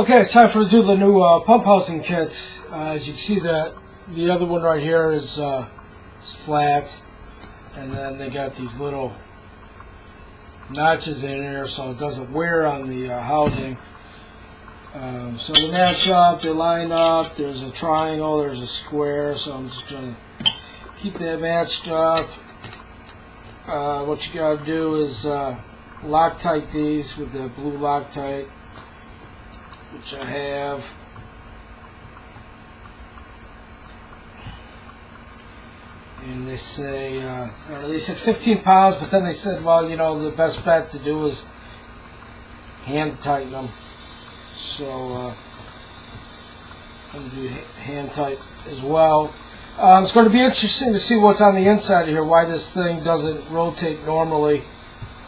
Okay, it's time for to do the new pump housing kit. As you can see, the other one right here is it's flat, and then they got these little notches in there so it doesn't wear on the housing. So they match up, they line up. There's a triangle, there's a square. So I'm just going to keep that matched up. What you got to do is Loctite these with the blue Loctite, which I have. And they say, they said 15 pounds, but then they said, well, you know, the best bet to do is hand tighten them. So I'm going to do hand tight as well. It's going to be interesting to see what's on the inside of here, why this thing doesn't rotate normally.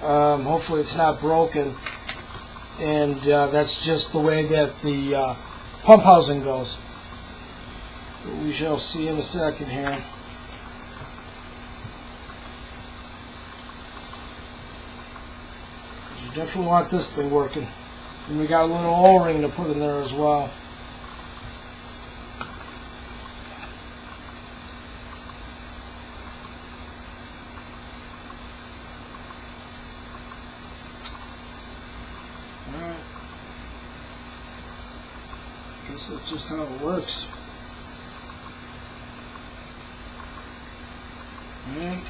Hopefully it's not broken. And that's just the way that the pump housing goes. We shall see in a second here. You definitely want this thing working. And we got a little O-ring to put in there as well. Alright. Guess that's just how it works. Alright.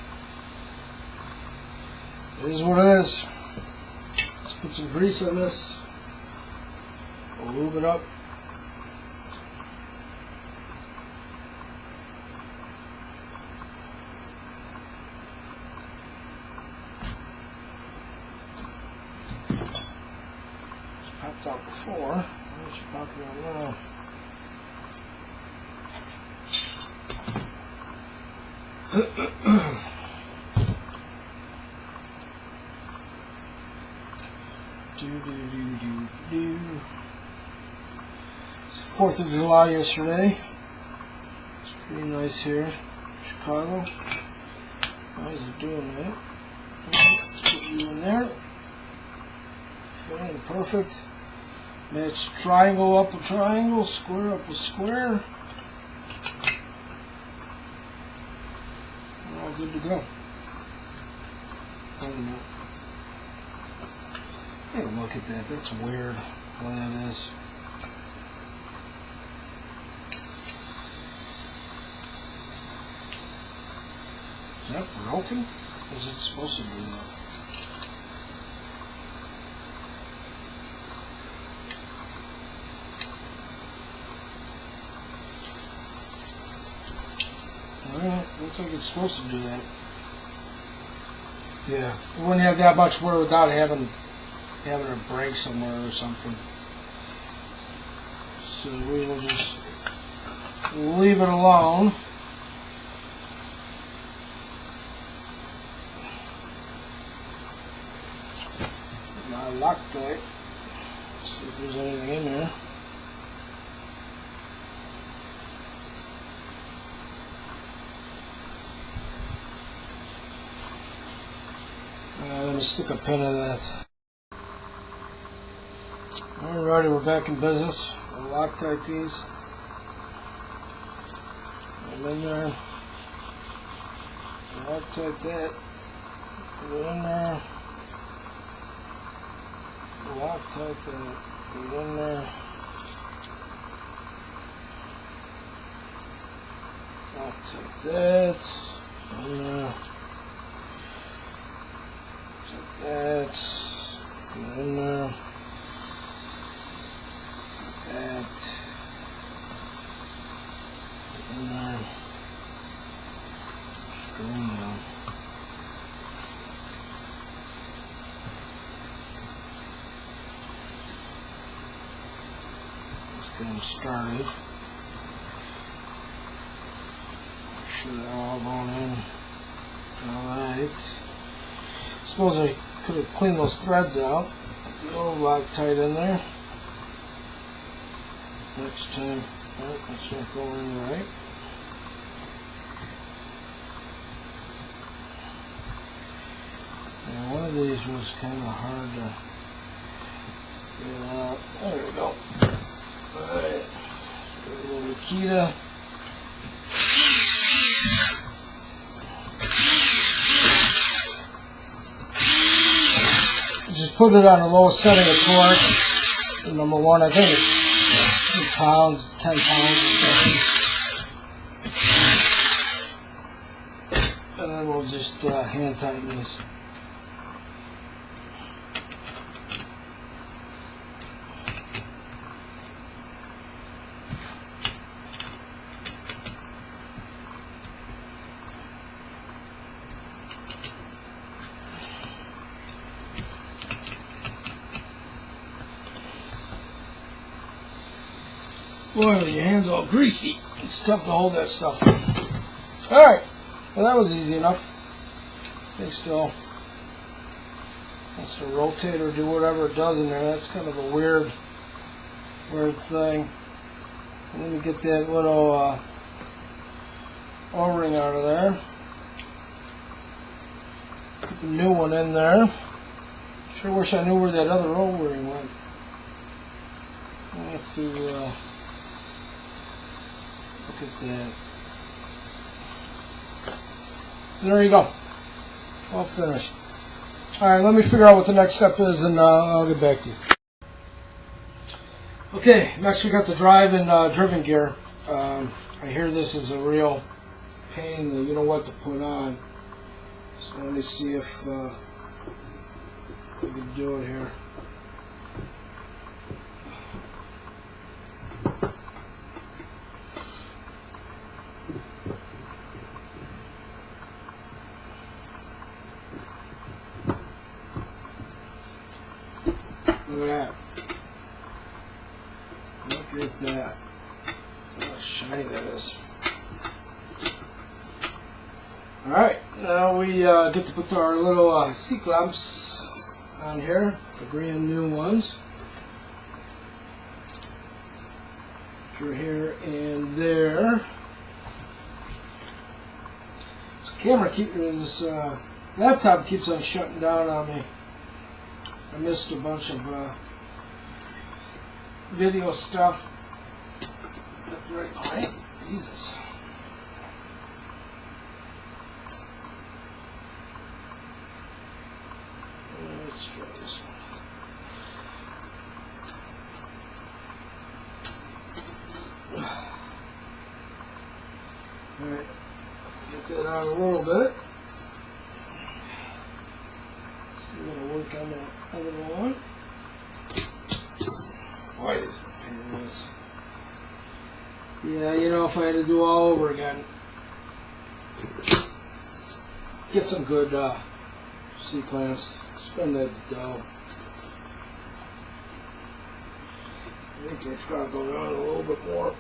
It is what it is. Let's put some grease on this. We'll lube it up. It's popped out before. It should pop it out now. It's 4th of July yesterday. It's pretty nice here, Chicago. How is it doing that? Let's put you in there. Fine, perfect. Match triangle up a triangle, square up a square. We're all good to go. Wait a minute. Hey, look at that. That's weird. What that is. Is that broken? Or is it supposed to be that? Alright, looks like it's supposed to do that. Yeah, you wouldn't have that much wear without having it break somewhere or something. So we will just leave it alone. My Loctite. See if there's anything in there. Let me stick a pin in that. Alrighty, we're back in business. We'll Loctite these. And then there. Loctite that. Put it in there. Loctite that. Put it in there. Loctite that. In there. Take that. Put it in there. That in there. Screw down. Let's get them started. Make sure they're all going in. Alright. Suppose I could have cleaned those threads out. Put the old Loctite in there. Next time, that's not going right. Yeah, one of these was kind of hard to There we go. Alright. So a little Nikita. Just put it on the lowest setting of torque. Number one, I think it's 2 pounds, 10 pounds or something. And then we'll just hand tighten this. Boy, your hand's all greasy. It's tough to hold that stuff. Alright, well that was easy enough. I think still has to rotate or do whatever it does in there. That's kind of a weird thing. Let me get that little O-ring out of there. Put the new one in there. Sure wish I knew where that other O-ring went. I have to look at that. There you go. All finished. Alright, let me figure out what the next step is and I'll get back to you. Okay, next we got the drive and driven gear. I hear this is a real pain that you know what to put on. So let me see if we can do it here. Look at that. Look at that. Look how shiny that is. Alright, now we get to put our little seat clamps on here, the brand new ones. Through here and there. This laptop keeps on shutting down on me. I missed a bunch of video stuff. That's the right height. Jesus. Let's try this one. Alright, get that out a little bit. Still going to work on that other one. Boy, this is a pain in this. Yeah, you know, if I had to do all over again, get some good C-clamps, spend that dough. I think that's got to go down a little bit more.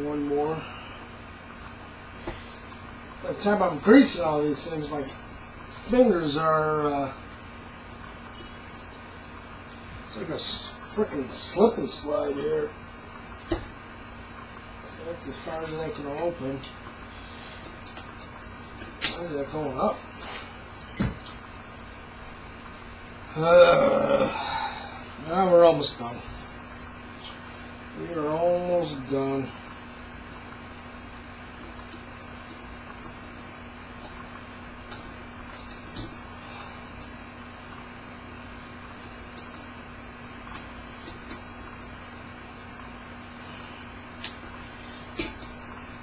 One more. By the time I'm greasing all these things, my fingers are, it's like a freaking slip and slide here. So that's as far as they can open. Why is that going up? Now we're almost done. We are almost done.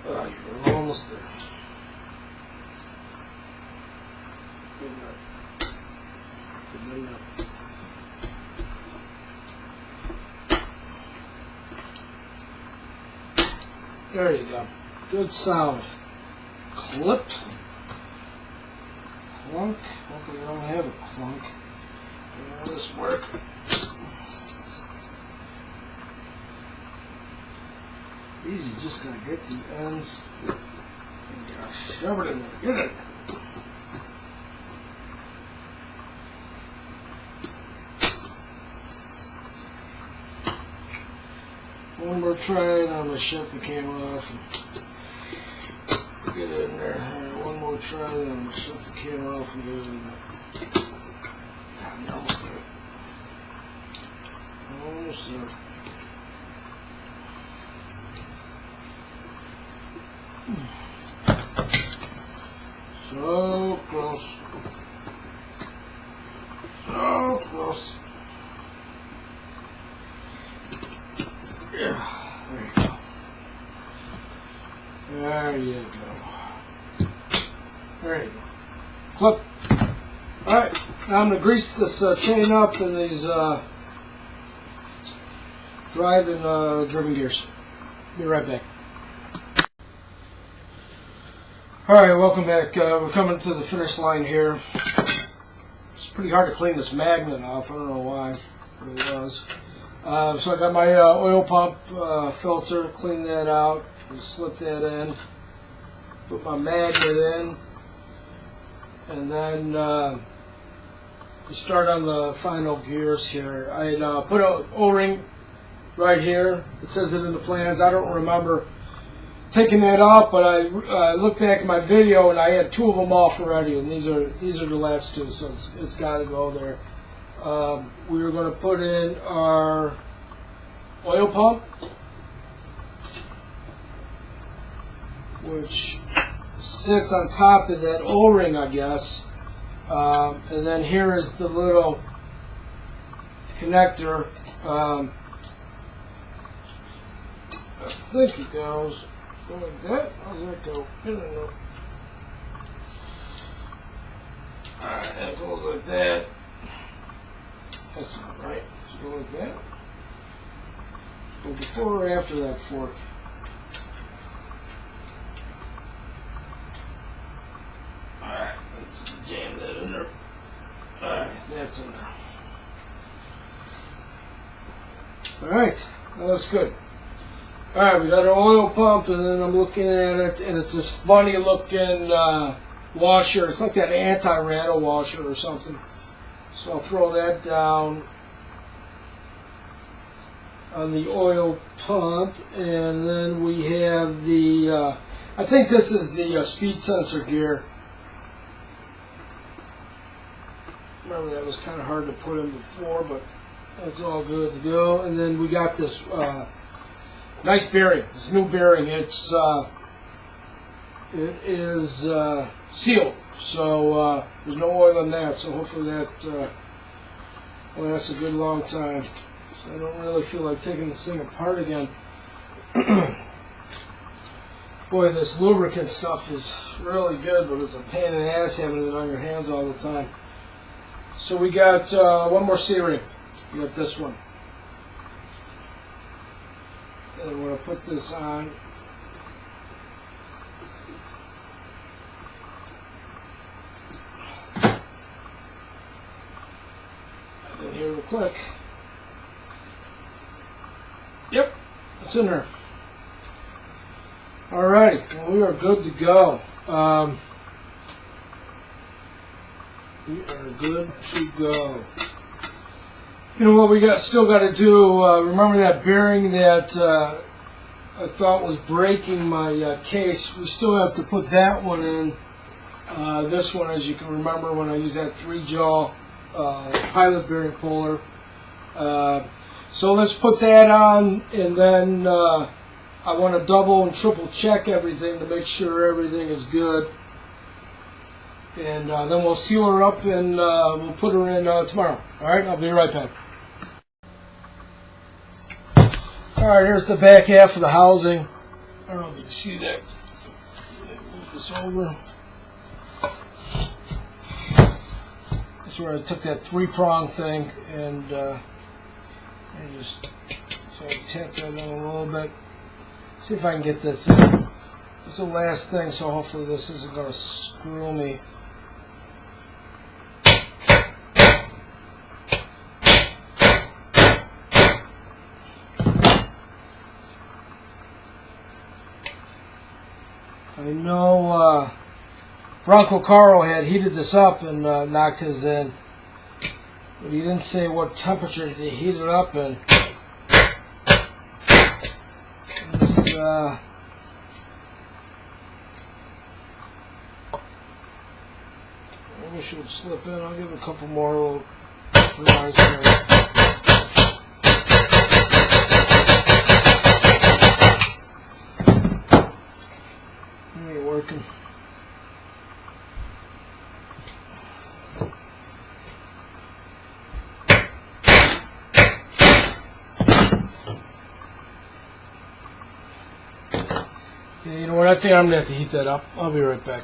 We're almost there. Good enough. Good enough. There you go. Good sound. Clip. Clunk. Hopefully I don't have a clunk. Will this work? Easy, just gotta get the ends. And shove it in there. Get it. One more try, and I'm gonna shut the camera off and get it in there. Alright, one more try, and I'm gonna shut the camera off and get it in there. God, almost there. So close. So close. Yeah, there you go. There you go. There you go. Clip. Alright, now I'm going to grease this chain up in these drive and driven gears. Be right back. Alright, welcome back. We're coming to the finish line here. It's pretty hard to clean this magnet off. I don't know why, but it was. So I got my oil pump filter, clean that out, and slip that in. Put my magnet in, and then we start on the final gears here. I put an O-ring right here. It says it in the plans. I don't remember taking that off, but I looked back at my video and I had 2 of them off already, and these are the last 2, so it's got to go there. We were going to put in our oil pump, which sits on top of that O-ring, I guess. And then here is the little connector. I think it goes like that. How's that go? I don't know. Alright, it goes like that. That's not right. Let's go like that. Go before or after that fork? Alright, let's jam that in there. Alright, that's in there. Alright, well, that's good. Alright, we got our oil pump, and then I'm looking at it, and it's this funny looking washer. It's like that anti-rattle washer or something. So I'll throw that down on the oil pump, and then we have the, I think this is the speed sensor gear. Remember, that was kind of hard to put in before, but that's all good to go. And then we got this nice bearing, this new bearing. It is sealed, so there's no oil in that, so hopefully that lasts a good long time. So I don't really feel like taking this thing apart again. Boy, this lubricant stuff is really good, but it's a pain in the ass having it on your hands all the time. So we got one more C-ring. We got this one. And we're going to put this on. I can hear the click. Yep, it's in there. Alrighty, well, we are good to go. We are good to go. You know what we still got to do? Remember that bearing that I thought was breaking my case? We still have to put that one in. This one, as you can remember, when I used that 3-jaw pilot bearing puller. So let's put that on, and then I want to double and triple check everything to make sure everything is good. And then we'll seal her up, and we'll put her in tomorrow. Alright, I'll be right back. Alright, here's the back half of the housing. I don't know if you can see that. Move this over. That's where I took that 3-prong thing, and just so I tap that in a little bit. See if I can get this in. It's the last thing, so hopefully this isn't going to screw me. I know Bronco Caro had heated this up and knocked his in, but he didn't say what temperature to heat it up in. This, I wish it would slip in. I'll give it a couple more little tries there. working. Yeah, you know what? I think I'm going to have to heat that up. I'll be right back.